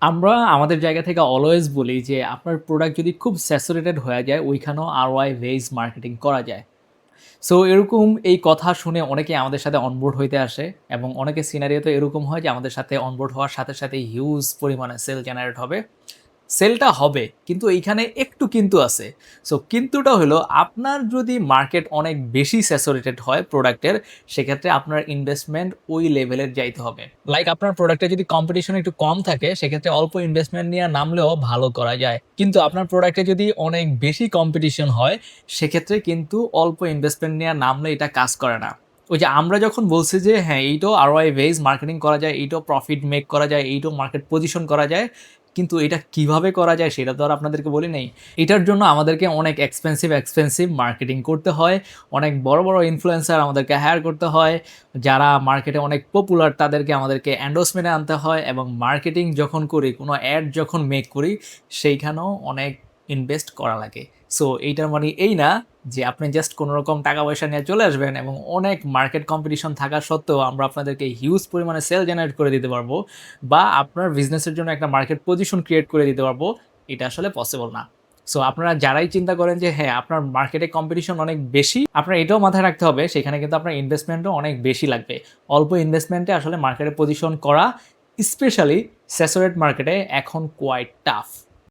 আমরা আমাদের জায়গা থেকে অলওয়েজ বলি যে আপনার প্রোডাক্ট যদি খুব স্যাচুরেটেড হয়ে যায় ওইখানেও আরওআই বেইস মার্কেটিং করা যায়। সো এরকম এই কথা শুনে অনেকে আমাদের সাথে অনবোর্ড হইতে আসে এবং অনেকের সিনারিও তো এরকম হয় যে আমাদের সাথে অনবোর্ড হওয়ার সাথে, সাথে হিউজ পরিমাণে সেল জেনারেট হবে। সেলটা হবে কিন্তু এইখানে একটু কিন্তু আছে। সো কিন্তুটা হলো আপনার যদি মার্কেট অনেক বেশি স্যাচুরেটেড হয় প্রোডাক্টের, সেক্ষেত্রে আপনার ইনভেস্টমেন্ট ওই লেভেলের যাইতে হবে। লাইক আপনার প্রোডাক্টে যদি কম্পিটিশন একটু কম থাকে, সেক্ষেত্রে অল্প ইনভেস্টমেন্ট নিয়ে নামলেও ভালো করা যায়। কিন্তু আপনার প্রোডাক্টে যদি অনেক বেশি কম্পিটিশন হয়, সেক্ষেত্রে কিন্তু অল্প ইনভেস্টমেন্ট নিয়ে নামলে এটা কাজ করে না। ওই যে আমরা যখন বলছি যে হ্যাঁ, এইটাও আরওআই বেইস মার্কেটিং করা যায়, এইটাও প্রফিট মেক করা যায়, এইটাও মার্কেট পজিশন করা যায়। কিন্তু এটা কিভাবে করা যায় সেটা তো আর আপনাদেরকে বলি নাই। এটার জন্য আমাদেরকে অনেক এক্সপেন্সিভ মার্কেটিং করতে হয়। অনেক বড়, বড় ইনফ্লুয়েন্সার আমাদেরকে হায়ার করতে হয়। যারা মার্কেটে অনেক পপুলার তাদেরকে আমাদেরকে এন্ডোর্সমেন্ট এ আনতে হয় এবং মার্কেটিং যখন করি, কোনো অ্যাড যখন মেক করি, সেইখানেও অনেক ইনভেস্ট করা লাগে। সো এইটার মানে এই না যে আপনি জাস্ট কোনরকম টাকা-পয়সা নিয়ে চলে আসবেন এবং অনেক মার্কেট কম্পিটিশন থাকা সত্ত্বেও আমরা আপনাদেরকে হিউজ পরিমাণে সেল জেনারেট করে দিতে পারবো বা আপনার বিজনেসের জন্য একটা মার্কেট পজিশন ক্রিয়েট করে দিতে পারবো। এটা আসলে পসিবল না। সো আপনারা যারাই চিন্তা করেন যে হ্যাঁ, আপনার মার্কেটে কম্পিটিশন অনেক বেশি, আপনার এটাও মাথায় রাখতে হবে সেখানে কিন্তু আপনার ইনভেস্টমেন্টও অনেক বেশি লাগবে। অল্প ইনভেস্টমেন্টে আসলে মার্কেটে পজিশন করা স্পেশালি স্যাচুরেট মার্কেটে এখন কোয়াইট টাফ।